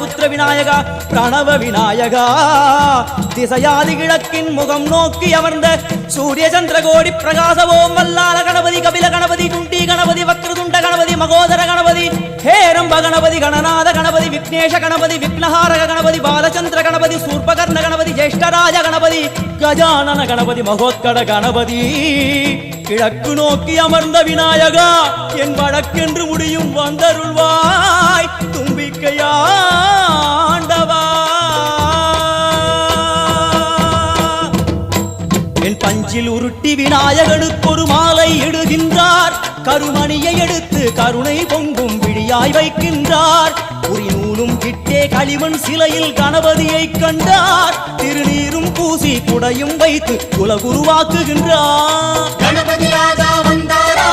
புத்திர விநாயகா பிரணவ விநாயகா திசையாதி கிழக்கின் முகம் நோக்கி அமர்ந்த சூரிய சந்திரகோடி பிரகாசவோம் வல்லால கணபதி கபில கணபதி துண்டி கணபதி வக்ரதுண்ட கணபதி மகோதர கணபதி ஹேரம்ப கணபதி கணநாத கணபதி விக்னேஷ கணபதி விக்னஹாரக கணபதி பாலச்சந்திர கணபதி சூர்பகர்ண கணபதி ஜேஷ்டராஜ கணபதி கஜானன கணபதி மகோத்கட கணபதி கிழக்கு நோக்கி அமர்ந்த விநாயகா என் வழக்கென்று முடியும் வந்தருள்வாய் தும்பிக்கையாண்டவா என் பஞ்சில் உருட்டி விநாயகனுக்கு ஒரு மாலை இடுகின்றார் கருமணியை எடுத்து கருணை பொங்கும் விழியாய் வைக்கின்றார் உரி நூலும் கிட்டே களிமண் சிலையில் கணபதியை கண்டார் திருநீரும் பூசி குடையும் வைத்து குலகுருவாக்குகின்றார் கணபதி ராஜா வந்தாரா